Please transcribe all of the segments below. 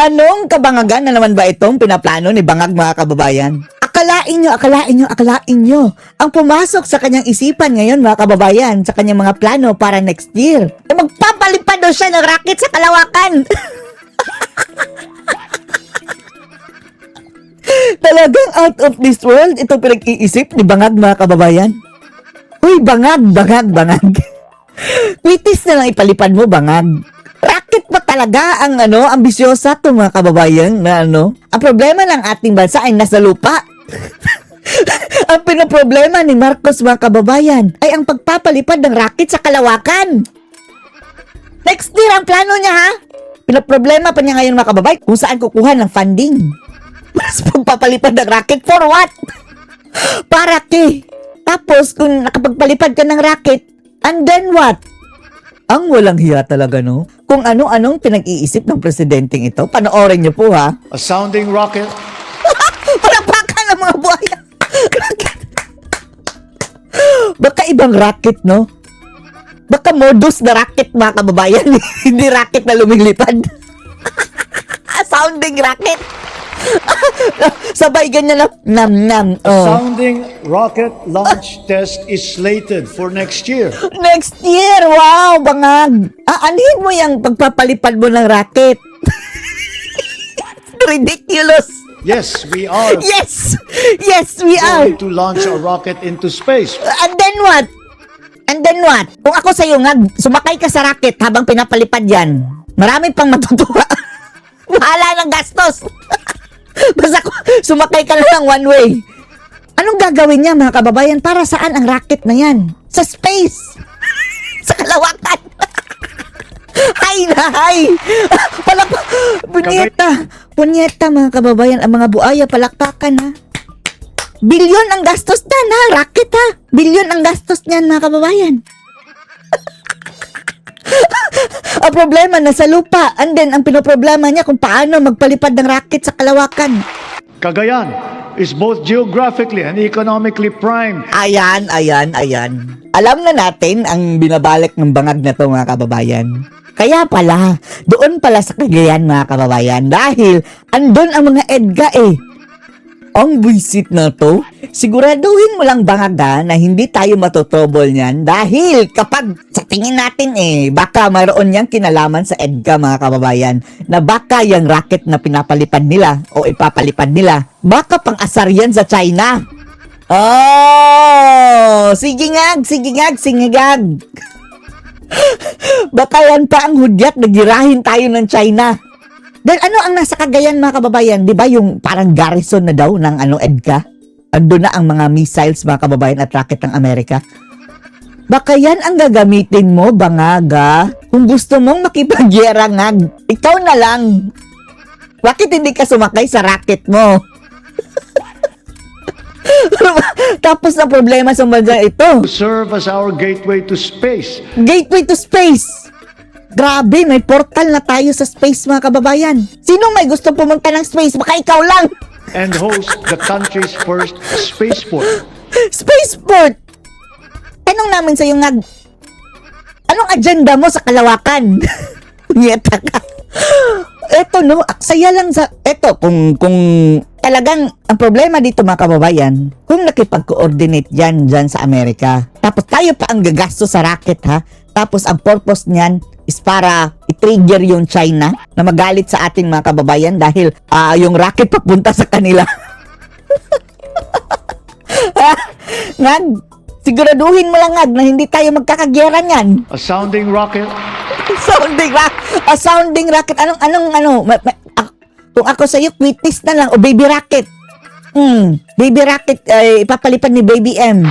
Anong kabangagan na naman ba itong pinaplano ni Bangag, mga kababayan? Akalain nyo, ang pumasok sa kanyang isipan ngayon, mga kababayan, sa kanyang mga plano para next year, na magpapalipad daw siya ng rocket sa Kalawakan. Talagang out of this world itong pinag-iisip ni Bangag, mga kababayan. Uy, Bangag. Kwitis na lang ipalipad mo, Bangag. Rocket pa talaga ang ambisyosa to, mga kababayan, na ang problema ng ating bansa ay nasa lupa. Ang pinoproblema ni Marcos, mga kababayan, ay ang pagpapalipad ng rocket sa Kalawakan. Next year ang plano niya, ha? Pinoproblema pa niya ngayon, mga kababayan, kung saan kukuha ng funding. Mas pagpapalipad ng rocket for what? Para ke? Tapos kung nakapagpalipad ka ng rocket, and then what? Ang walang hiya talaga, no? Kung ano-anong pinag-iisip ng presidenteng ito, panoorin niyo po, ha? A sounding rocket. Palapakan ng mga buhaya. Baka ibang rocket, no? Baka modus na rocket, mga kababayan. Hindi rocket na lumilipad. Sounding rocket. Sabay ganyan na nam. Sounding rocket launch test is slated for next year. Next year, wow, Bangag. Aanhin mo yung pagpapalipad mo ng rocket. Ridiculous. Yes, we are Yes, we are. going to launch a rocket into space. And then what? Kung ako sa'yo, Ngag, sumakay ka sa rocket habang pinapalipad yan, marami pang matutuwa. Mahala ng gastos. Basta sumakay ka lang one way. Anong gagawin niya, mga kababayan? Para saan ang rocket na yan? Sa space. Sa Kalawakan. Hay! Punyeta, mga kababayan. Ang mga buaya, palakpakan, ha? Bilyon ang gastos niyan, ha? Rocket, ha? Bilyon ang gastos niyan, mga kababayan. Ang problema nasa lupa, and then ang pinoproblema niya kung paano magpalipad ng rocket sa Kalawakan. Cagayan is both geographically and economically primed. Ayan. Alam na natin ang binabalik ng Bangag na to, mga kababayan. Kaya pala, doon pala sa Cagayan, mga kababayan, dahil andun ang mga EDGA Ang visit na to, siguraduhin mo lang, Bangag, na hindi tayo matotrouble niyan dahil kapag sa tingin natin baka mayroon niyang kinalaman sa EDGA, mga kababayan, na baka yung rocket na pinapalipad nila o ipapalipad nila, baka pang-asar yan sa China. Oh, sige ngag. Baka yan pa ang hudyat na girahin tayo ng China. Dahil ang nasa Cagayan, mga kababayan, di ba yung parang garrison na daw ng EDGA? Ando na ang mga missiles, mga kababayan, at rocket ng Amerika. Baka yan ang gagamitin mo, Bangaga. Kung gusto mong makipagyera, Ngag, ikaw na lang. Bakit hindi ka sumakay sa rocket mo? Tapos na problema sa bansa ito. To serve as our gateway to space. Gateway to space. Grabe, may portal na tayo sa space, mga kababayan. Sinong may gusto pumunta ng space? Baka ikaw lang. And host the country's first spaceport. Spaceport! Tanong namin sa'yo, Ngag, anong agenda mo sa Kalawakan? Nyeta ka. Eto, no, saya lang sa... Eto, kung talagang ang problema dito, mga kababayan, kung nakipag-coordinate dyan sa Amerika, tapos tayo pa ang gagasto sa rocket, ha? Tapos ang purpose niyan is para i-trigger yung China na magalit sa ating mga kababayan dahil yung rocket papunta sa kanila. Ngag, siguraduhin mo lang, Ngag, na hindi tayo magkakagyera niyan. A sounding rocket. Sounding rocket. Kung ako sa'yo, quitis na lang o baby rocket. Baby rocket, ipapalipad ni Baby M.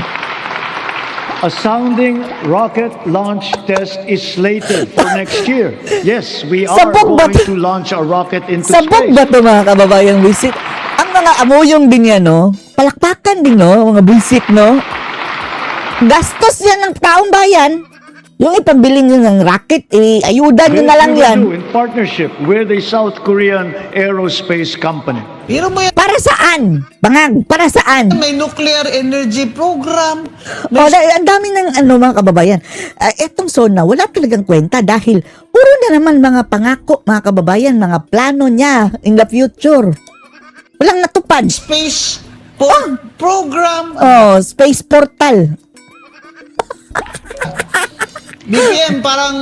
A sounding rocket launch test is slated for next year. Yes, we are going to launch a rocket into Sabog space. ba ito, mga kababayang visit? Ang mga amoyong din yan, no? Palakpakan din, no? Mga visit, no? Gastos yan ng taong bayan. Yung ipambili nyo ng rocket, ayudan nyo na lang yan. In partnership with a South Korean aerospace company. Pero mo yan, Para saan? Bangag, para saan? may nuclear energy program. Ang dami ng mga kababayan. Etong SONA, wala talagang kwenta dahil Puro na naman mga pangako, mga kababayan, mga plano niya in the future. Walang natupad. Space program. Oh, space portal. BBM, parang,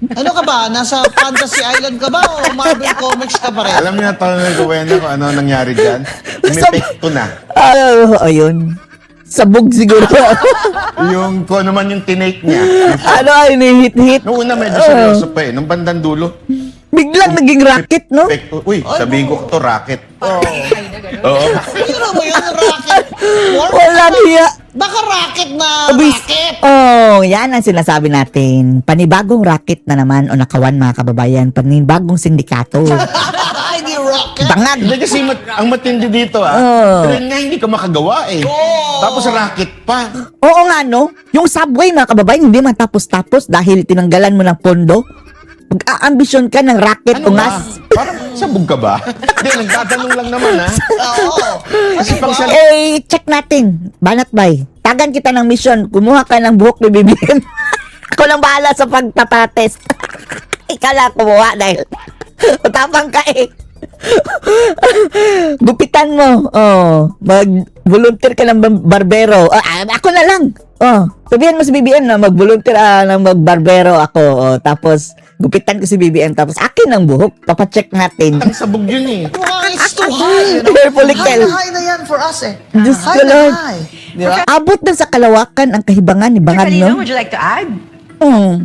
ano ka ba? Nasa Fantasy Island ka ba o Marvel Comics ka pa rin? Alam niyo na tanong ni Rowena kung ano nangyari dyan? Umipekto na. Ayun. Sabog siguro. Yung kung ano man yung tinake niya. Ano ay hit-hit. Noong una medyo seryoso pa eh. Nung bandang dulo, Biglang naging rocket, no? epekto. Uy, sabihin ko to racket. Oo. Oo. Ano mo yun, rocket? War? Walang hiya. Baka rocket na Abis. rocket. Oh, yan ang sinasabi natin. Panibagong racket na naman o nakawan mga kababayan. Panibagong sindikato. Hindi rocket. Bangag. Hindi kasi ang matindi dito Oo. train nga hindi ka makagawa eh. Tapos racket pa. Oo nga, no? Yung subway mga kababayan, hindi matapos-tapos dahil tinanggalan mo ng pondo. Pag-aambisyon ka ng racket Ano o ba? ngas. Parang sabog ka ba? Hindi, nagtatanong lang naman ha. Oo. Kasi pang sa... Eh, check natin. Banat bay. Tagan kita ng mission. Kumuha ka ng buhok ni BBM. Ako lang bahala sa pagtatest. Ikaw lang kumuha dahil matapang ka eh. Gupitan mo. Oh, mag-volunteer ka ng barbero. Ako na lang. Oh, sabihan mo si BBM na mag-volunteer ng mag-barbero ako. Oh, tapos gupitan ko si BBM tapos akin ang buhok. Papacheck natin. Ang sabog yun eh. Mukhang it's too high. Hair follicle. High na yan for us eh. Diyos High ko, na Lord. high. Di ba? Abot na sa kalawakan ang kahibangan ni Bangag, Kanino, no? would you like to add? Oh,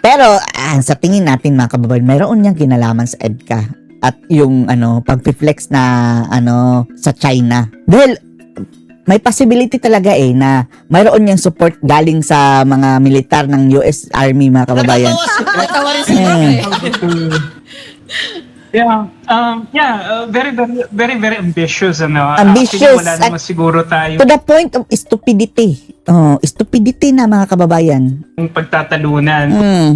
pero sa tingin natin mga kababayan, mayroon niyang kinalaman sa EDCA at yung pag-flex na sa China. Dahil may possibility talaga na mayroon niyang support galing sa mga militar ng US Army mga kababayan. Natawa rin si Very, very ambitious, Ambitious Actually, wala at- naman siguro tayo To the point of stupidity. Oh, stupidity na mga kababayan. yung pagtatalunan.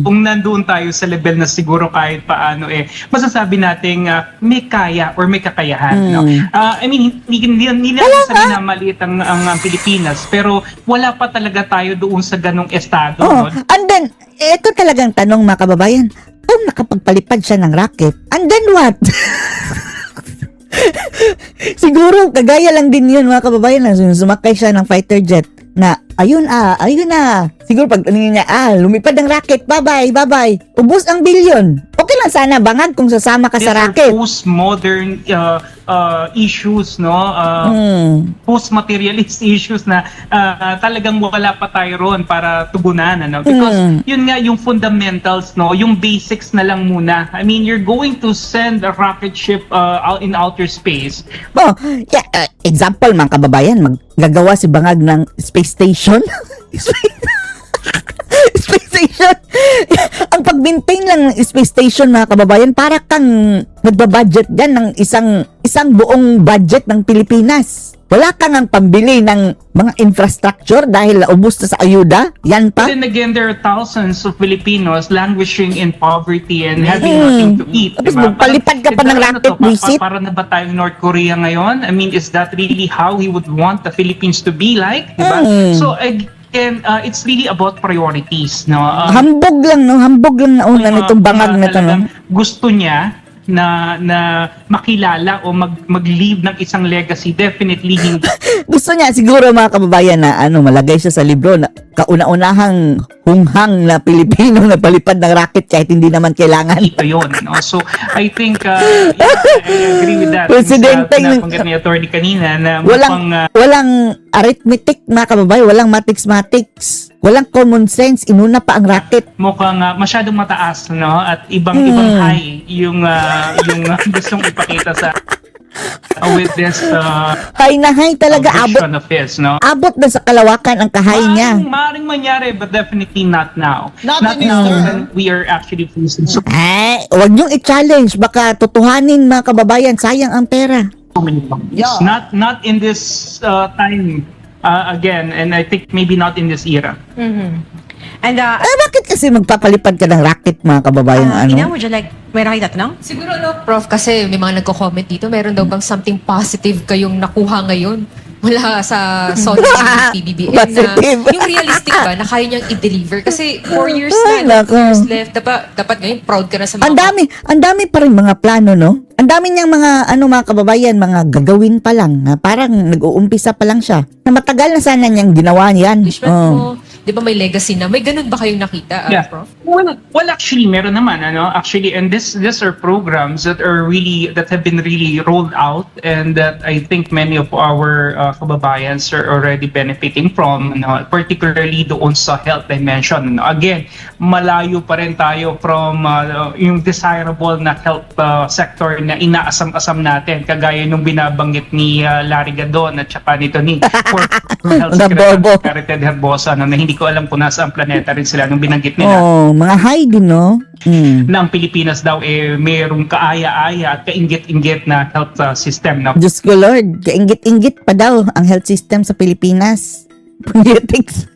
Kung nandoon tayo sa level na siguro kahit paano masasabi nating may kaya or may kakayahan. No? I mean, hindi natin sabihin na maliit ang Pilipinas, pero wala pa talaga tayo doon sa ganong estado. Oh, No? and then, ito talagang tanong mga kababayan. Kung nakapagpalipad siya ng rocket, and then what? Siguro, kagaya lang din yun mga kababayan na sumakay siya ng fighter jet na, ayun na. Siguro pag niya, lumipad ang rocket, bye-bye. Ubus ang bilyon. Okay lang sana Bangag kung sasama ka sa These are rocket. post-modern issues, no? Post-materialist issues na talagang wala pa tayo ron para tugunan, Because yun nga yung fundamentals, no? Yung basics na lang muna. I mean, you're going to send a rocket ship out in outer space. Oh, yeah, example mga kababayan, maggagawa si Bangag ng space station. Space station. Ang pag-maintain lang ng space station mga kababayan, para kang nagbabudget dyan ng isang buong budget ng Pilipinas. Wala kang ang pambili ng mga infrastructure dahil ubos na sa ayuda. Yan pa. But then again, there are thousands of Filipinos languishing in poverty and having nothing to eat. Tapos diba? magpalipad ka pa ng Parang rocket visit. Para na ba tayong North Korea ngayon? I mean, is that really how he would want the Philippines to be like? Diba? So again, it's really about priorities. No? Hambog lang na una nitong Bangag na to. No? Talagang gusto niya na makilala o mag-leave ng isang legacy, definitely hindi Gusto niya siguro mga kababayan na malagay siya sa libro na kauna-unahang hunghang na Pilipino na palipad ng rocket kahit hindi naman kailangan. ito yun. No? So, I think, I agree with that. Presidente Yung pinapanggap ni attorney kanina na Walang arithmetic mga kababayan, walang mathematics, walang common sense, inuna pa ang rocket. mukhang masyadong mataas, no? At ibang high yung gustong ipakita sa with this High na high talaga, vision of his, no? abot na sa kalawakan ang kahay niya. Maring mangyari, but definitely not now. Not in his now term. when we are actually facing so Wag niyong i-challenge, baka tutuhanin mga kababayan, sayang ang pera. many problems. Yeah. Not in this time again, and I think maybe not in this era. And Bakit kasi magpapalipad ka ng rocket mga kababayan? Ina, would you like, may nakita tanong? Siguro Prof, kasi may mga nagko-comment dito, meron daw bang something positive kayong nakuha ngayon mula sa Sony PBBM na Positive. yung realistic ba na kaya niyang i-deliver? Kasi 4 years Ay, na, nako. 2 years left. Dapat ngayon proud ka na sa mga... Ang dami pa rin mga plano, no? Ang dami niyang mga, mga kababayan, mga gagawin pa lang, na parang nag-uumpisa pa lang siya. Na matagal na sana niyang ginawa yan. accomplishment Oh. mo. Di ba may legacy na? May ganun ba kayong nakita, Yeah. Prof? Well, actually, meron naman, actually, and these are programs that have been really rolled out, and that I think many of our kababayans are already benefiting from, particularly doon sa health dimension. Again, malayo pa rin tayo from yung desirable na health sector na inaasam-asam natin, kagaya nung binabanggit ni Larry Gadon at saka nito ni Health Bobo. Secretary Ted Herbosa, na hindi ko alam kung nasa ang planeta rin sila nung binanggit nila Oh, mga high din, no? na ang Pilipinas daw mayroong kaaya-aya at kainggit-inggit na health system na Diyos ko Lord, kainggit-inggit pa daw ang health system sa Pilipinas. Politics.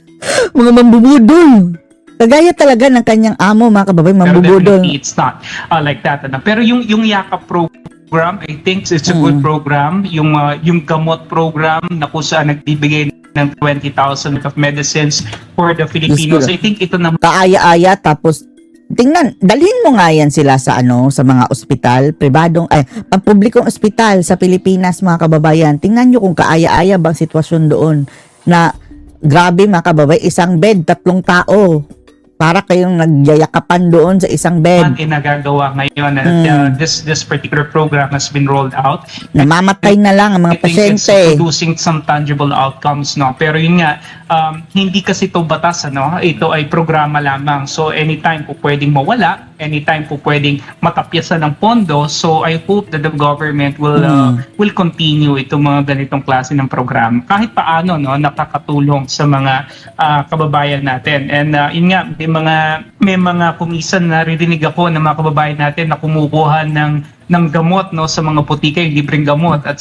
Mga mambubudol. Kagaya talaga ng kanyang amo, mga kababayan, pero mambubudol. definitely it's not like that. Pero yung Yakap program, I think it's a good program. Yung gamot program na kung saan nagbibigay ng 20,000 of medicines for the Filipinos. Diyos ko. I think ito na Kaaya-aya, tapos tingnan, dalhin mo nga yan sila sa sa mga ospital, publikong ospital sa Pilipinas, mga kababayan. Tingnan nyo kung kaaya-aya bang sitwasyon doon na grabe, mga kababayan, isang bed, 3 tao. Para kayong nagyayakapan doon sa isang bed. nagagawa ngayon. At, this particular program has been rolled out. Namamatay na lang ang mga I think it's pasyente. producing some tangible outcomes, no? Pero yun nga, hindi kasi ito batas, ito ay programa lamang. So anytime po pwedeng mawala, anytime po pwedeng matapyasan ng pondo. So I hope that the government will continue itong mga ganitong klase ng program. Kahit paano, nakakatulong sa mga kababayan natin. And yun nga, may mga kumisan na narinig ako ng mga kababayan natin na kumukuha ng gamot, sa mga putika, yung libreng gamot, at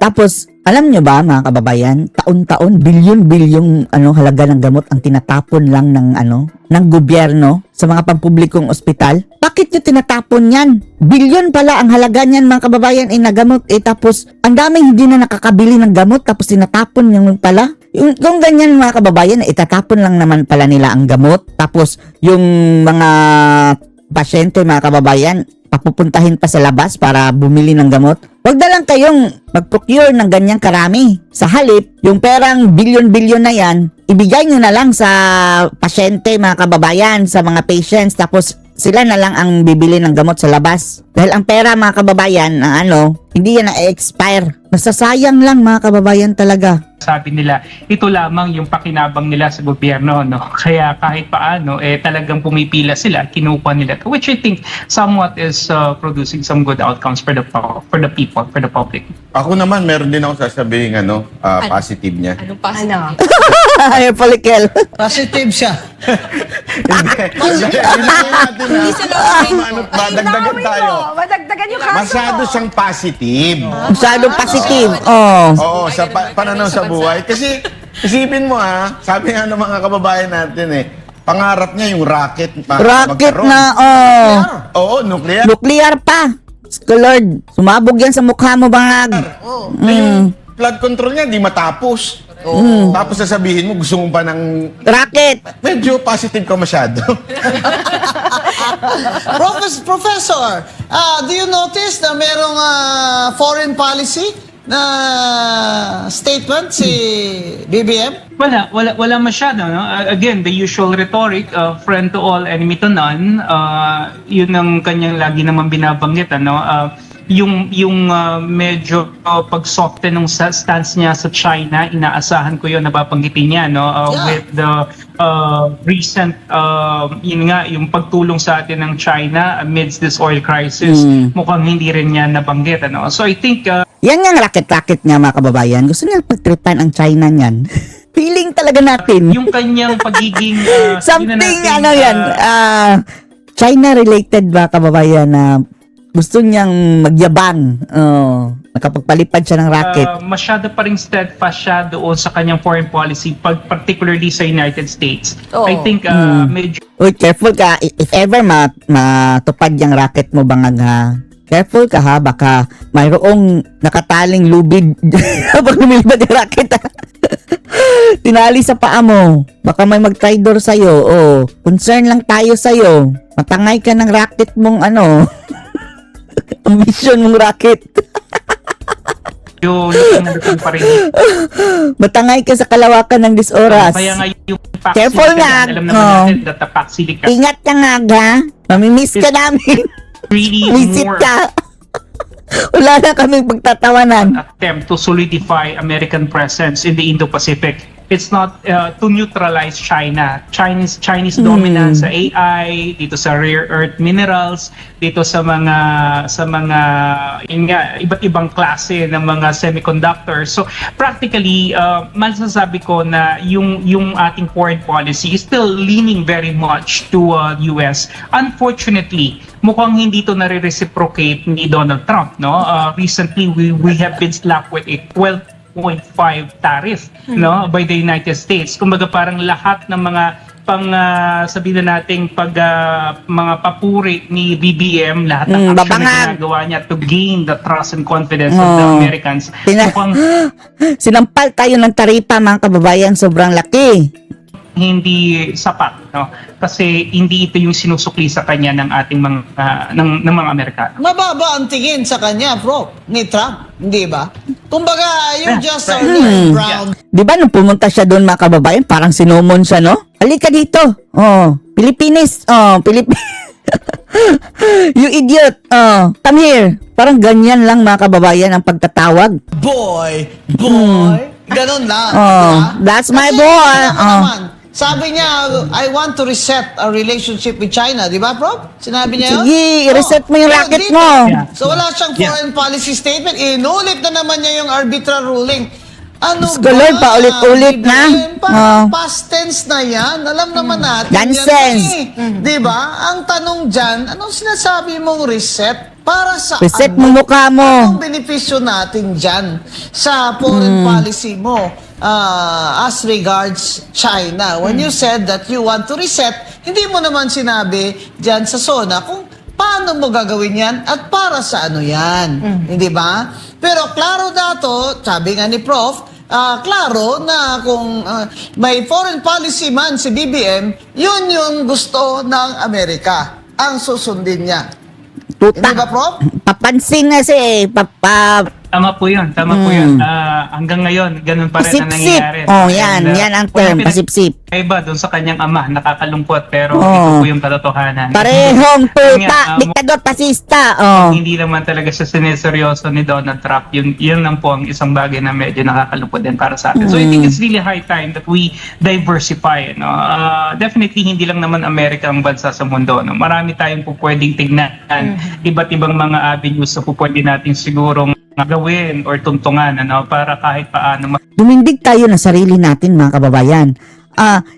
Tapos, alam nyo ba, mga kababayan, taon-taon, bilyon-bilyong halaga ng gamot ang tinatapon lang ng gobyerno sa mga pampublikong ospital. Bakit nyo tinatapon yan? Bilyon pala ang halaga niyan, mga kababayan, na gamot. Tapos, ang daming hindi na nakakabili ng gamot, tapos tinatapon nyo pala. Yung ganyan, mga kababayan, itatapon lang naman pala nila ang gamot. Tapos, yung mga pasyente, mga kababayan, papupuntahin pa sa labas para bumili ng gamot. Huwag na lang kayong mag-procure ng ganyang karami. Sa halip, yung perang bilyon-bilyon na yan, ibigay nyo na lang sa pasyente, mga kababayan, sa mga patients, tapos sila na lang ang bibili ng gamot sa labas. Dahil ang pera, mga kababayan, hindi yan na-expire. Nasasayang lang, mga kababayan, talaga. sabi nila, ito lamang yung pakinabang nila sa gobyerno, no? Kaya kahit paano, talagang pumipila sila, kinukuha nila to, which I think somewhat is producing some good outcomes for the people, for the public. Ako naman, meron din ako sasabihin, positive niya. Anong positive? Ay, Polikel. Positive siya. Hindi sila okay. Madagdagan tayo. Madagdagan yung kaso. Masyado siyang positive. Masyadong positive. Oh. Oo, sa pananaw sa buhay. Kasi, isipin mo sabi nga ng mga kababayan natin pangarap niya yung rocket. Rocket magkaroon. na, Oo, nuclear. Nuclear pa. Lord, sumabog yan sa mukha mo, bangag. Yung flood control niya, di matapos. Tapos sasabihin mo, gusto mo pa ng... Rocket. Medyo positive ka masyado. Professor, do you notice na merong foreign policy na statement si BBM? Wala masyado, no? Again, the usual rhetoric, friend to all, enemy to none. Yun ang kanyang lagi naman binabanggit, yung medyo pag-soften ng stance niya sa China, inaasahan ko yun, nababanggitin niya, with the recent, yung pagtulong sa atin ng China amidst this oil crisis, mukhang hindi rin niya nabanggit, So I think... Yan yung racket-racket niya, mga kababayan. Gusto niya pagtripan ang China niyan. Feeling talaga natin. yung kanyang pagiging... Something, China-related ba, kababayan, na gusto niyang magyabang. Nakapagpalipad siya ng racket. Masyado pa rin steadfast siya doon sa kanyang foreign policy, particularly sa United States. Oo. I think medyo... Uy, careful ka. If ever matupad yung racket mo, bangag ha. careful ka ha, baka mayroong nakataling lubid habang lumilipad yung rocket ha. Tinali sa paa mo, baka may mag-traitor sa'yo, concern lang tayo sa'yo, matangay ka ng rocket mong ambition mong rocket. Yung pa rin. Matangay ka sa kalawakan ng disoras. Kaya nga yung Careful nga. alam naman natin that the Paxilica Ingat ka nga ga. Mamimiss ka namin. really Visit more ka. Wala na kaming pagtatawanan. attempt to solidify American presence in the Indo-Pacific. It's not to neutralize China. Chinese dominance sa AI, dito sa rare earth minerals, dito sa mga yun nga, iba't ibang klase ng mga semiconductors. So practically masasabi ko na yung ating foreign policy is still leaning very much to US. Unfortunately, mukhang hindi to nare-reciprocate ni Donald Trump, no? Recently we have been slapped with a 12.5 tariff by the United States. Kumbaga parang lahat ng mga sabihin na nating mga papuri ni BBM, lahat ng action na ginagawa niya to gain the trust and confidence of the Americans. Mukhang Sinampal tayo ng taripa mga kababayan, sobrang laki. hindi sapat, no? Kasi hindi ito yung sinusukli sa kanya ng ating ng mga Amerikano. Mababa ang tingin sa kanya, bro, ni Trump, hindi ba? Kumbaga, you're just right. brown. Di ba nung pumunta siya doon mga kababayan, parang sinomon siya, no? Halika dito. Pilipinis. You idiot. Come here. Parang ganyan lang mga kababayan ang pagtatawag. Boy. Ganun lang. That's my Kasi, boy. alam mo naman, sabi niya, I want to reset our relationship with China. Di ba, bro? Sinabi niya yun? Sige, i-reset mo yung Pero racket dito, mo. So wala siyang foreign policy statement. Inulit na naman niya yung arbitral ruling. Ano Diyos ko, Lord, paulit-ulit na. Past tense na yan. Alam naman natin. Nonsense. Yan, di ba? Ang tanong dyan, anong sinasabi mong reset? Para sa Reset mo mukha mo. Anong benepisyo natin dyan sa foreign policy mo as regards China? When you said that you want to reset, hindi mo naman sinabi dyan sa SONA kung paano mo gagawin yan at para sa ano yan. Hindi ba? Pero klaro dato, sabi nga ni Prof, klaro na kung may foreign policy man si BBM, yun yung gusto ng Amerika. Ang susundin niya. Tuta. Hindi ba, Prof? Papansin na si Tama po yun. Hanggang ngayon, ganun pa rin ang pasipsip. nangyayari. Yan ang term, pasipsip. Iba doon sa kanyang ama, nakakalungkot, pero Oo. ito po yung katotohanan. Parehong Yun tuta, nga, diktador, pasista. hindi naman talaga siya sineseryoso ni Donald Trump. Yun lang po ang isang bagay na medyo nakakalungkot din para sa atin. So I think it's really high time that we diversify. No? Definitely hindi lang naman Amerika ang bansa sa mundo. No? Marami tayong po pwedeng tignan. Iba't ibang mga avenues na po pwede natin sigurong gawin or tuntungan para kahit paano Dumindig tayo na sarili natin mga kababayan.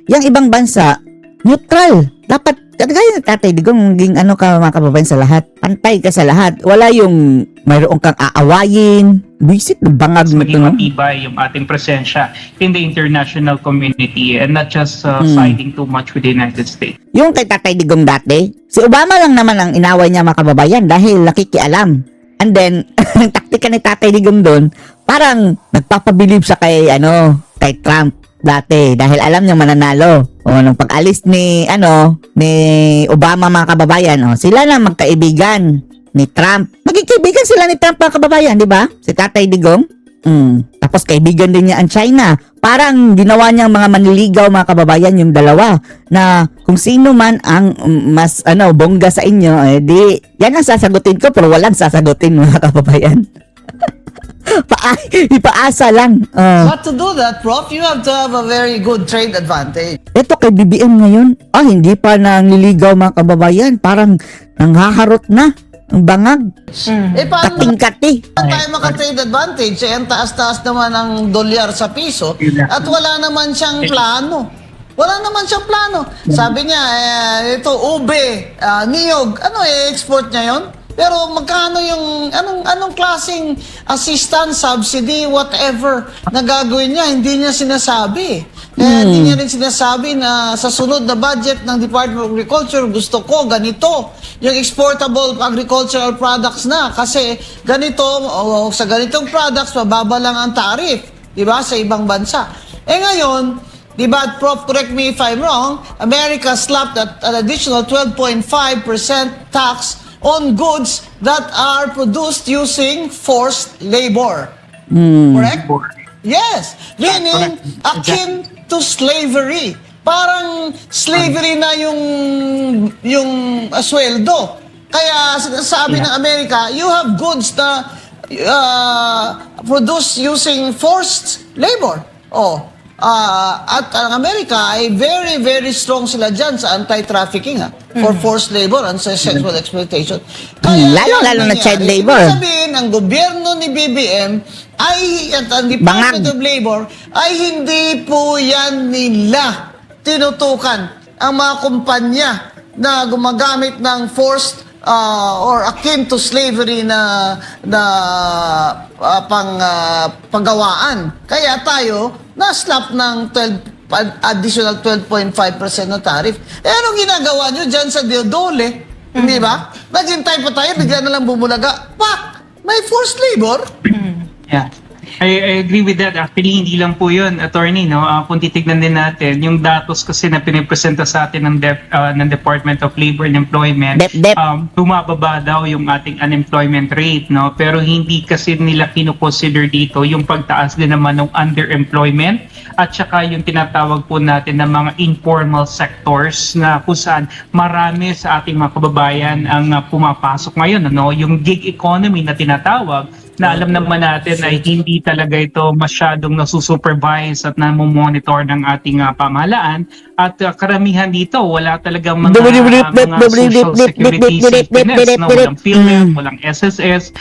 Yung ibang bansa, neutral. Dapat, kagaya ng Tatay Digong, maging ka mga kababayan sa lahat. Pantay ka sa lahat. Wala yung mayroong kang aawayin. Visit ng bangag mo ito, maging no? matibay yung ating presensya in the international community and not just siding too much with the United States. Yung kay Tatay Digong dati, si Obama lang naman ang inaway niya mga kababayan dahil nakikialam. And then, ang taktika ni Tatay Digong doon, parang nagpapabilib sa kay Trump dati dahil alam niyang mananalo. Nung pag-alis ni Obama mga kababayan, sila na magkaibigan ni Trump. Maging kaibigan sila ni Trump mga kababayan, di ba? Si Tatay Digong. Tapos kaibigan din niya ang China. Parang ginawa niyang mga manliligaw mga kababayan yung dalawa na kung sino man ang mas bongga sa inyo, di yan ang sasagutin ko pero walang sasagutin mga kababayan. Ipaasa lang. But to do that, Prof, you have to have a very good trade advantage. Ito kay BBM ngayon, hindi pa nangliligaw mga kababayan. Parang nanghaharot na ang bangag. Paano Kating-kati. tayo maka-trade advantage? Ang taas-taas naman ng dolyar sa piso at wala naman siyang plano. Wala naman siyang plano. Sabi niya, ito, ube, niyog, export niya yon? Pero magkano yung, anong klaseng assistance, subsidy, whatever na gagawin niya, hindi niya sinasabi. Kaya hindi niya rin sinasabi na sa sunod na budget ng Department of Agriculture, gusto ko ganito. yung exportable agricultural products na kasi ganito o sa ganitong products mababa lang ang tariff, 'di ba, sa ibang bansa. Ngayon, 'di ba, Prof, correct me if I'm wrong, America slapped at an additional 12.5% tax on goods that are produced using forced labor. Correct? Yes, meaning akin to slavery. Parang slavery na yung sweldo. Kaya sinasabi ng Amerika, you have goods na produced using forced labor. At ang Amerika ay very, very strong sila dyan sa anti-trafficking for forced labor and sa sexual exploitation. Lalo-lalo na child labor. Ibig sabihin, ang gobyerno ni BBM at ang Department of Labor ay hindi po yan nila tinutukan ang mga kumpanya na gumagamit ng forced or akin to slavery na paggawaan. Kaya tayo na-slap ng additional 12.5% na tariff. Anong ginagawa nyo dyan sa Diodole? Hindi ba? Naghintay pa tayo, bigla na lang bumulaga. Pak! May forced labor? Yeah. I agree with that. Actually, hindi lang po yun, attorney, no? Kung titignan din natin, yung datos kasi na pinipresenta sa atin ng Department of Labor and Employment, bumababa daw yung ating unemployment rate, no? Pero hindi kasi nila kinukonsider dito yung pagtaas din naman ng underemployment at saka yung tinatawag po natin ng mga informal sectors na kung saan marami sa ating mga kababayan ang pumapasok ngayon, ano? Yung gig economy na tinatawag, na alam naman natin ay hindi talaga ito masyadong nasusupervise at namomonitor ng ating pamahalaan at karamihan dito wala talagang mga social security safety nets, no? Walang PhilHealth, walang SSS.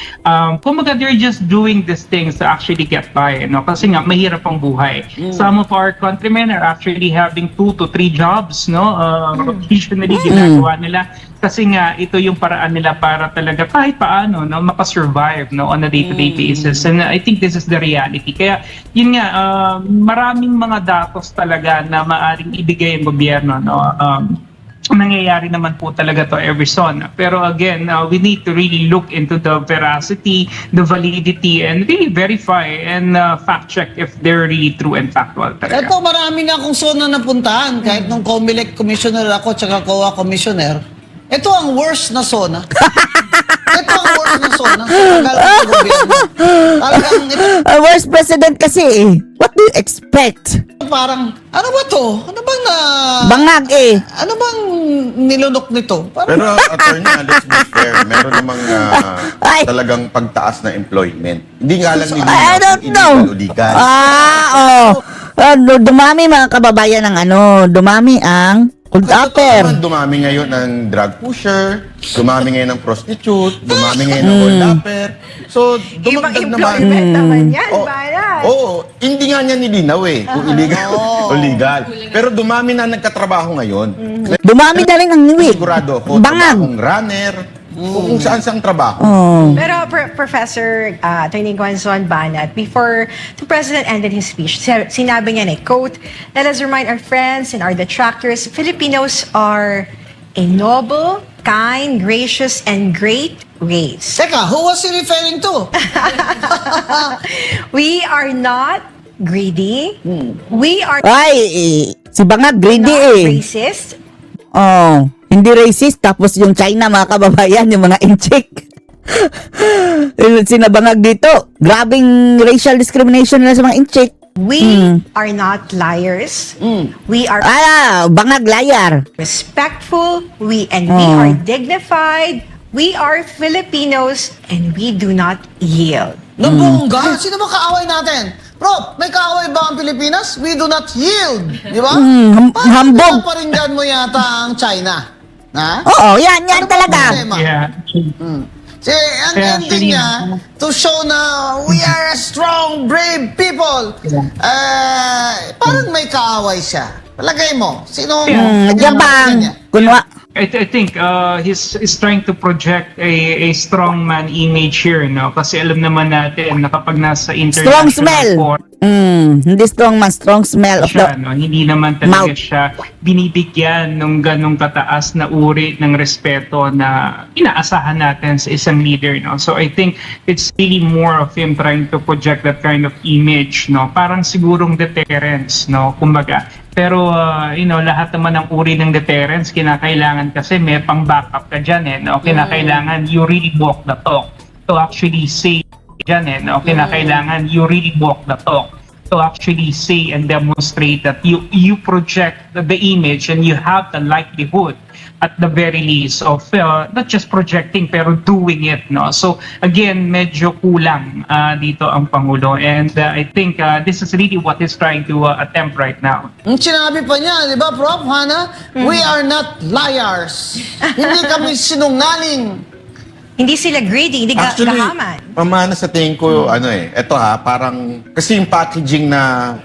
Kumbaga they're just doing these things to actually get by, no? Kasi nga mahirap ang buhay. Some of our countrymen are actually having 2 to 3 jobs, no? Occasionally ginagawa nila kasi nga ito yung paraan nila para talaga kahit paano, no, makasurvive, no, on a day-to-day basis. And I think this is the reality. Kaya yun nga, maraming mga datos talaga na maaring ibigay ang gobyerno, no. Nangyayari naman po talaga to every son. Pero again, we need to really look into the veracity, the validity, and really verify and fact-check if they're really true and factual talaga. Ito, marami na akong zona napuntahan. Kahit nung COMELEC commissioner ako, tsaka COA commissioner. Ito ang worst na zona. Ito ang worst na zona. Tagal ng gobyerno. Talagang ito, Worst president kasi eh. What do you expect? parang, ano ba to? Ano bang Bangag eh. ano bang nilunok nito? Parang, Pero attorney, let's be fair, meron namang Ay. talagang pagtaas na employment. Hindi nga lang I don't know. illegal. Dumami mga kababayan ng dumami ang hold upper. Naman, dumami ngayon ng drug pusher, dumami ngayon ng prostitute, dumami ngayon ng hold upper. So, dumagdag naman. naman yan, Oh, Oo, hindi nga niya nilinaw eh, kung illegal o legal. Pero dumami na nagkatrabaho ngayon. Dumami na rin ang niwi. Sigurado ako, Bangag. trabahong runner, kung saan-saan trabaho. Pero Professor Attorney Gonzon Banat, before the President ended his speech, sinabi niya na, quote, "Let us remind our friends and our detractors, Filipinos are a noble, kind, gracious, and great race. teka, who was he referring to? We are not greedy. We are Ay, si Bangag greedy not eh. racist. Hindi racist. Tapos yung China, mga kababayan, yung mga inchik. Sinabangag dito. Grabing racial discrimination nila sa mga inchik. We are not liars. We are Bangag layar. respectful. We are dignified. We are Filipinos and we do not yield. Nabongga? Sino ba kaaway natin? Bro, may kaaway ba ang Pilipinas? We do not yield. Di ba? Parang hambog. pinaparinggan mo yata ang China. Ha? Oo, yan Ano ba talaga. problema? Yeah. Ang Kaya ending actually, niya, to show na we are a strong, brave people. Parang may kaaway siya. Palagay mo, sino? Yabang. Kunwa. I think he's trying to project a strongman image here, no? Kasi alam naman natin na kapag nasa international Strong smell. court, Hindi strong smell of the siya, no? Hindi naman talaga mouth. siya binibigyan ng ganong kataas na uri ng respeto na inaasahan natin sa isang leader, no? So I think it's really more of him trying to project that kind of image, no? Parang sigurong deterrence, no? Kumbaga. Pero lahat naman ng uri ng deterrence kinakailangan kasi may pang backup ka diyan, no? Kinakailangan you really walk the talk to actually say diyan, no? Kinakailangan you really walk the talk to actually say and demonstrate that you project the image and you have the likelihood at the very least of not just projecting pero doing it, no? So again, medyo kulang dito ang Pangulo, and I think this is really what he's trying to attempt right now. Ang sinabi pa niya, di ba, Prof. Hana? We are not liars. Hindi kami sinungaling. Hindi sila greedy, hindi Actually, gahaman. pamana sa tingin ko, eto parang, kasi yung packaging na,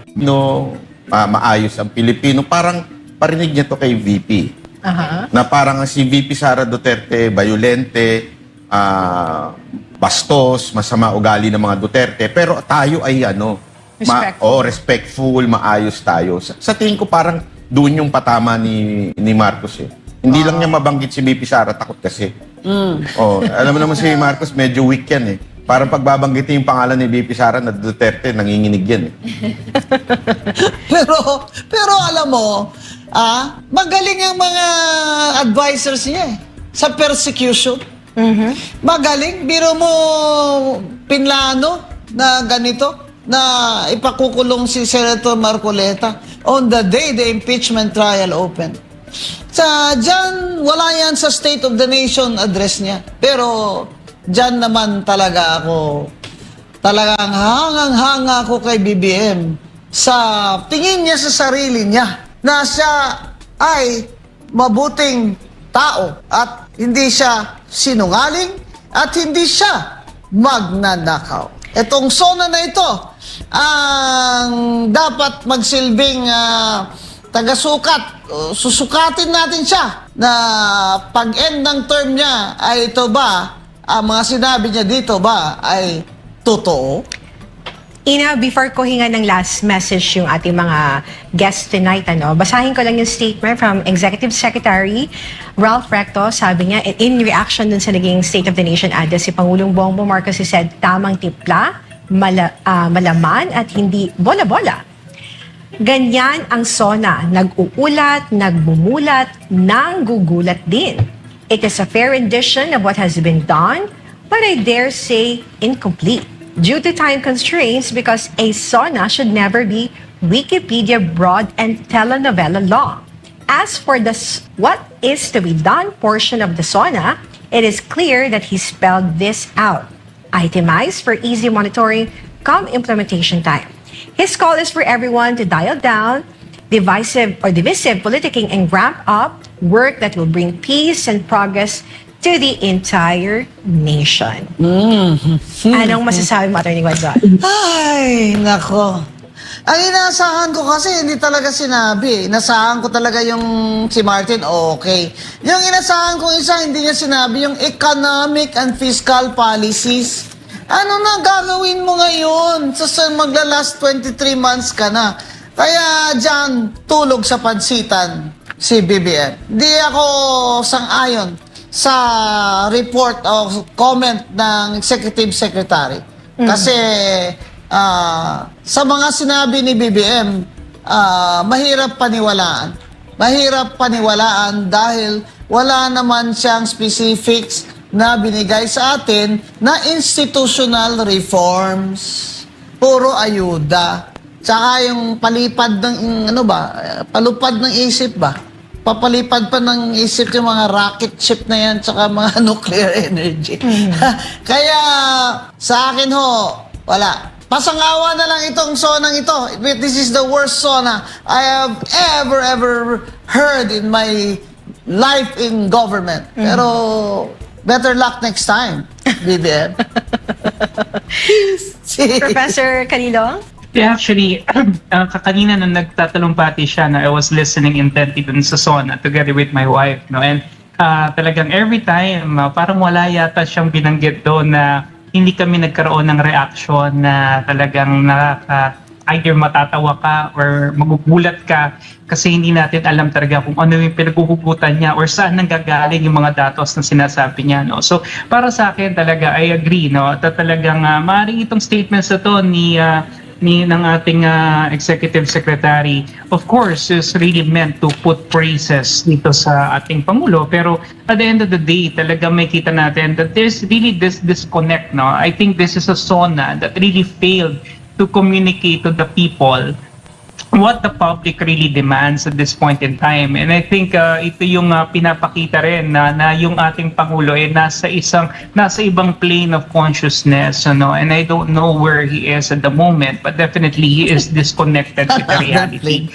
maayos ang Pilipino, parang parinig niya to kay VP. Aha. Na parang si VP Sara Duterte, violente, bastos, masama ugali ng mga Duterte, pero tayo ay Respectful. respectful, maayos tayo. Sa tingin ko parang doon yung patama ni Marcos eh. Hindi lang niya mabanggit si VP Sara, takot kasi. Alam mo naman si Marcos, medyo weak yan eh. Parang pagbabanggitin yung pangalan ni VP Sara na Duterte, nanginginig yan eh. Pero alam mo, magaling ang mga advisors niya eh, sa persecution. Magaling. Biro mo, pinlano na ganito, na ipakukulong si Senator Marcoleta on the day the impeachment trial opened. Diyan, wala yan sa State of the Nation address niya. Pero, diyan naman talaga ako, talagang hangang-hanga ako kay BBM sa tingin niya sa sarili niya na siya ay mabuting tao at hindi siya sinungaling at hindi siya magnanakaw. Itong SONA na ito ang dapat magsilbing taga-sukat. Susukatin natin siya na pag-end ng term niya ay ito ba, ang mga sinabi niya dito ba ay totoo? Ina, before ko hinga ng last message yung ating mga guests tonight, basahin ko lang yung statement from Executive Secretary Ralph Recto. Sabi niya, in reaction dun sa naging State of the Nation address, si Pangulong Bongbong Marcos said, tamang timpla, malaman at hindi bola-bola. Ganyan ang SONA, nag-uulat, nagmumulat, nanggugulat din. It is a fair rendition of what has been done, but I dare say incomplete due to time constraints because a SONA should never be Wikipedia broad and telenovela long. As for the what is to be done portion of the SONA, it is clear that he spelled this out. Itemized for easy monitoring come implementation time. His call is for everyone to dial down divisive politicking and ramp up work that will bring peace and progress to the entire nation. Anong masasabi mo, Atty. Guanzon? Ay, nako. Ang inaasahan ko kasi hindi talaga sinabi. Inasahan ko talaga yung si Martin, okay. Yung inasahan ko isa, hindi niya sinabi yung economic and fiscal policies. Ano na gagawin mo ngayon? Magla-last 23 months ka na. Kaya dyan, tulog sa pansitan si BBM. Di ako sang-ayon sa report o comment ng Executive Secretary. Kasi sa mga sinabi ni BBM, mahirap paniwalaan. Mahirap paniwalaan dahil wala naman siyang specifics na binigay sa atin na institutional reforms. Puro ayuda. Tsaka yung palipad ng, palupad ng isip ba? Papalipad pa ng isip yung mga rocket ship na yan tsaka mga nuclear energy. Kaya sa akin wala. Pasangawa na lang itong sonang ito. This is the worst sona I have ever heard in my life in government. Pero better luck next time, BBM. Professor Canilong? Yeah, actually, kanina nung nagtatalumpati siya na I was listening intently dun sa SONA together with my wife, no? And talagang every time, parang wala yata siyang binanggit doon na hindi kami nagkaroon ng reaction na talagang either matatawa ka or magugulat ka kasi hindi natin alam talaga kung ano yung pinaghuhugutan niya or saan nanggagaling yung mga datos na sinasabi niya, no? So para sa akin talaga, I agree, no? At talagang maaaring itong statements na to ng ating executive secretary, of course, is really meant to put praises dito sa ating Pangulo. Pero at the end of the day, talaga may kita natin that there's really this disconnect, no? I think this is a SONA that really failed to communicate to the people what the public really demands at this point in time. And I think ito yung pinapakita rin na yung ating Pangulo ay nasa ibang plane of consciousness, ano? And I don't know where he is at the moment, but definitely he is disconnected with the reality.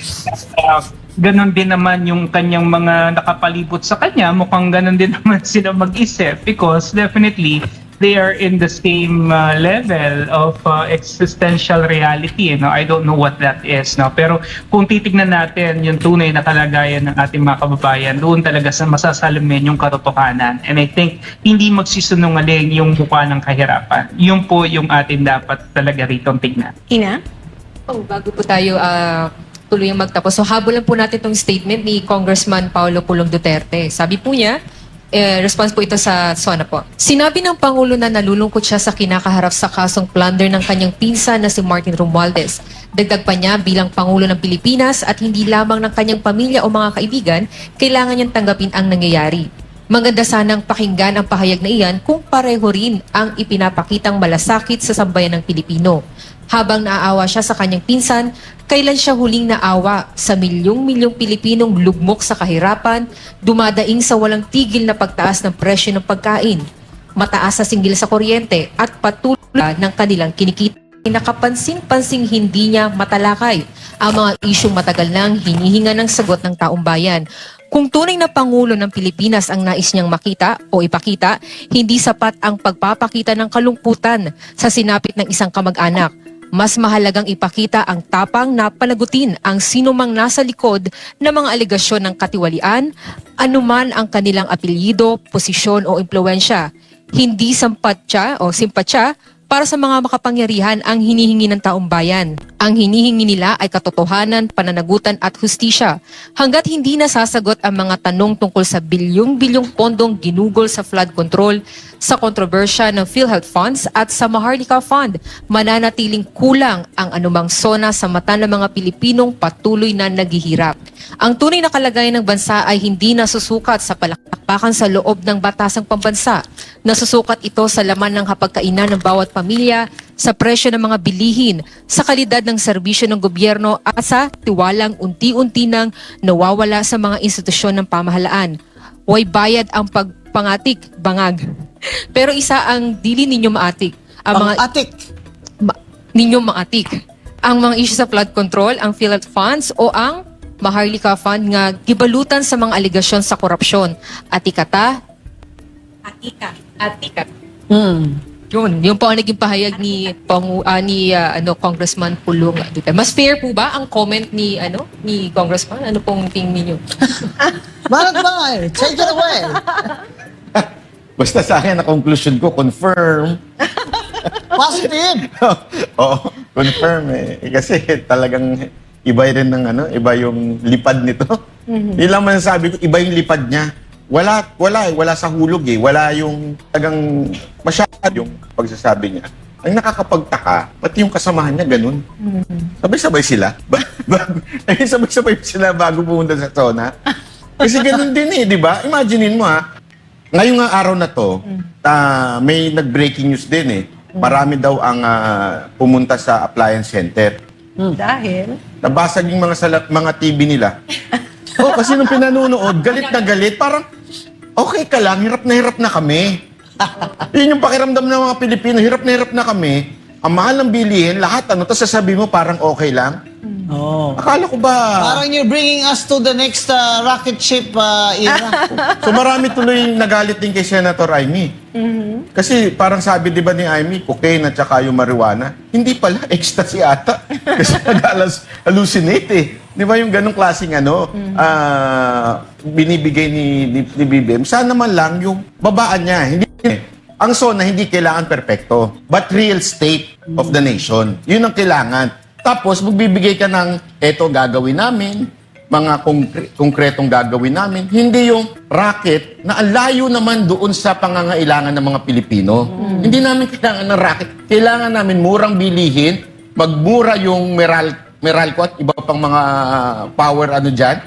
Ganon din naman yung kanyang mga nakapalibot sa kanya, mukhang ganon din naman sila mag-isip because definitely they are in the same level of existential reality. No? I don't know what that is. No? Pero kung titignan natin yung tunay na kalagayan ng ating mga kababayan, doon talaga sa masasalamin yung katotohanan. And I think hindi magsisunungaling yung mukha ng kahirapan. Yun po yung atin dapat talaga rito tignan. Ina? Oh, bago po tayo tuluyang magtapos. So habulan po natin itong statement ni Congressman Paulo Pulong Duterte. Sabi po niya, response po ito sa SONA po. Sinabi ng Pangulo na nalulungkot siya sa kinakaharap sa kasong plunder ng kanyang pinsan na si Martin Romualdez. Dagdag pa niya bilang Pangulo ng Pilipinas at hindi lamang ng kanyang pamilya o mga kaibigan, kailangan niyang tanggapin ang nangyayari. Maganda sanang pakinggan ang pahayag na iyan kung pareho rin ang ipinapakitang malasakit sa sambayan ng Pilipino. Habang naaawa siya sa kanyang pinsan, kailan siya huling naawa sa milyong-milyong Pilipinong lugmok sa kahirapan, dumadaing sa walang tigil na pagtaas ng presyo ng pagkain, mataas sa singgil sa kuryente at patuloy ng kanilang kinikita. Nakapansin-pansing hindi niya matalakay ang mga isyong matagal nang hinihinga ng sagot ng taong bayan. Kung tunay na Pangulo ng Pilipinas ang nais niyang makita o ipakita, hindi sapat ang pagpapakita ng kalungkutan sa sinapit ng isang kamag-anak. Mas mahalagang ipakita ang tapang na panagutin ang sinumang nasa likod ng mga alegasyon ng katiwalian, anuman ang kanilang apelyido, posisyon o impluensya. Hindi simpatya para sa mga makapangyarihan ang hinihingi ng taong bayan. Ang hinihingi nila ay katotohanan, pananagutan at hustisya. Hanggat hindi nasasagot ang mga tanong tungkol sa bilyong-bilyong pondong ginugol sa flood control, sa kontrobersya ng PhilHealth Funds at sa Maharlika Fund, mananatiling kulang ang anumang SONA sa mata ng mga Pilipinong patuloy na naghihirap. Ang tunay na kalagayan ng bansa ay hindi nasusukat sa palakpakan sa loob ng batasang pambansa. Nasusukat ito sa laman ng hapagkainan ng bawat pamilya, sa presyo ng mga bilihin, sa kalidad ng serbisyo ng gobyerno at sa tiwalang unti-unti nang nawawala sa mga institusyon ng pamahalaan. Huwag bayad ang pagpangatik, bangag. Pero isa ang dili ninyo maatik. Pang-atik. Ninyo maatik. Ang mga issue sa flood control, ang PhilHealth Funds o ang Maharlika Fund nga gibalutan sa mga aligasyon sa korupsyon. Atika. Yun po ang naging pahayag ni Congressman Pulong Duterte. Mas fair po ba ang comment ni Congressman? Ano pong tingin niyo? Manat ba? Take it away. Basta sa akin, na conclusion ko, confirm. Positive. Oo, confirm eh. Kasi talagang iba rin ng iba yung lipad nito. Yun lang masasabi ko, iba yung lipad niya. Wala sa hulog eh. Wala yung tagang masyado yung pagsasabi niya. Ang nakakapagtaka, pati yung kasamahan niya ganun. Sabay-sabay sila. Sabay-sabay sila bago pumunta sa SONA. Kasi ganun din eh, di ba? Imaginein mo ngayong araw na to, may nag-breaking news din eh. Marami daw ang pumunta sa appliance center. Dahil? Nabasag yung mga TV nila. Kasi nung pinanunood, galit na galit. Parang, okay ka lang, hirap na kami. Yun yung pakiramdam ng mga Pilipino, hirap na kami. Ang mahal ng bilihin, lahat tapos sasabihin mo parang okay lang. Oh. Akala ko ba? Parang you're bringing us to the next rocket ship era. So marami tuloy nagalit din kay Senator Amy. Kasi parang sabi di ba ni Amy, cocaine at saka yung marijuana. Hindi pala, ecstasy ata. Kasi nag-hallucinate eh. Di ba yung ganong klaseng binibigay ni BBM? Sana man lang yung babaan niya. Hindi, ang SONA hindi kailangan perpekto, but real state of the nation. Yun ang kailangan. Tapos magbibigay ka ng eto gagawin namin, mga konkretong gagawin namin. Hindi yung racket na ang layo naman doon sa pangangailangan ng mga Pilipino. Hindi namin kailangan ng racket. Kailangan namin murang bilihin, magmura yung Meralco at iba pang mga power ano dyan.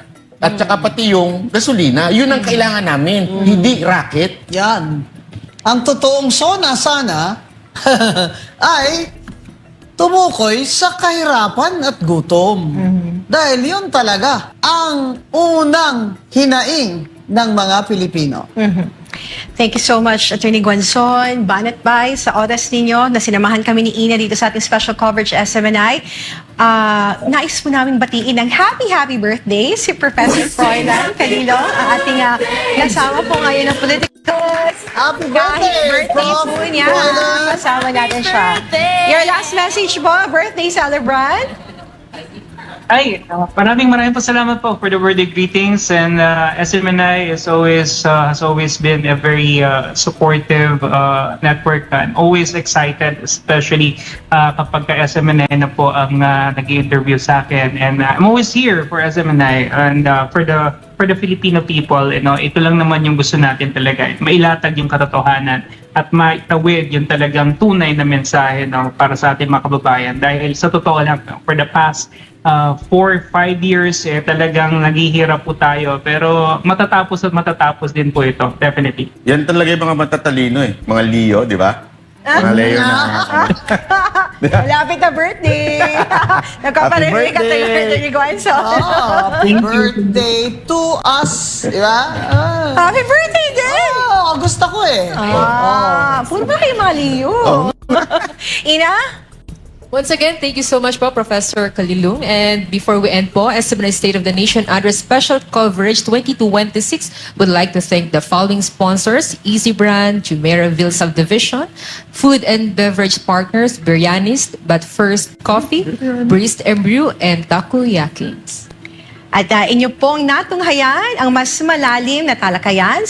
At saka pati yung gasolina. Yun ang kailangan namin, hindi racket. Yan. Ang totoong SONA sana ay tumukoy sa kahirapan at gutom. Dahil yun talaga ang unang hinaing ng mga Pilipino. Thank you so much, Attorney Guanzon, Banat Bay, sa oras ninyo na sinamahan kami ni Ina dito sa ating special coverage SMNI. Nais po namin batiin ng happy birthday si Professor Froilan Calilo, ang ating kasama po ngayon ng Politicals. Happy Kahit birthday, birthday Prof. po niya, Froilan. kasama natin siya. Your last message po, birthday celebrant? Ay, maraming po salamat po for the birthday greetings, and SMNI has always been a very supportive network. I'm always excited, especially kapag ka SMNI na po ang nag-interview sa akin, and I'm always here for SMNI and for the Filipino people. Ito lang naman yung gusto natin talaga, mailatag yung katotohanan at maitawid yung talagang tunay na mensahe para sa ating mga kababayan. Dahil sa totoo lang, for the past 4-5 years, talagang naghihirap po tayo. Pero matatapos at matatapos din po ito, definitely. Yan talaga yung mga matatalino Mga Leo, di ba? Mga Leo na... Malapit na birthday! Nagkaparinig ka tayo, Attorney Guanzon. Happy birthday to us. Di ba? Happy birthday din! Gusto ko Puro ba kayo mga Leo? Ina? Once again, thank you so much po, Professor Calilung. And before we end po, SMNI State of the Nation Address Special Coverage 2226 would like to thank the following sponsors: Easy Brand, Jumeirahville Subdivision, Food and Beverage Partners, Biryanis, But First Coffee, Breezed and Brew, and Takoyakis. At inyo pong natunghayan ang mas malalim na talakayan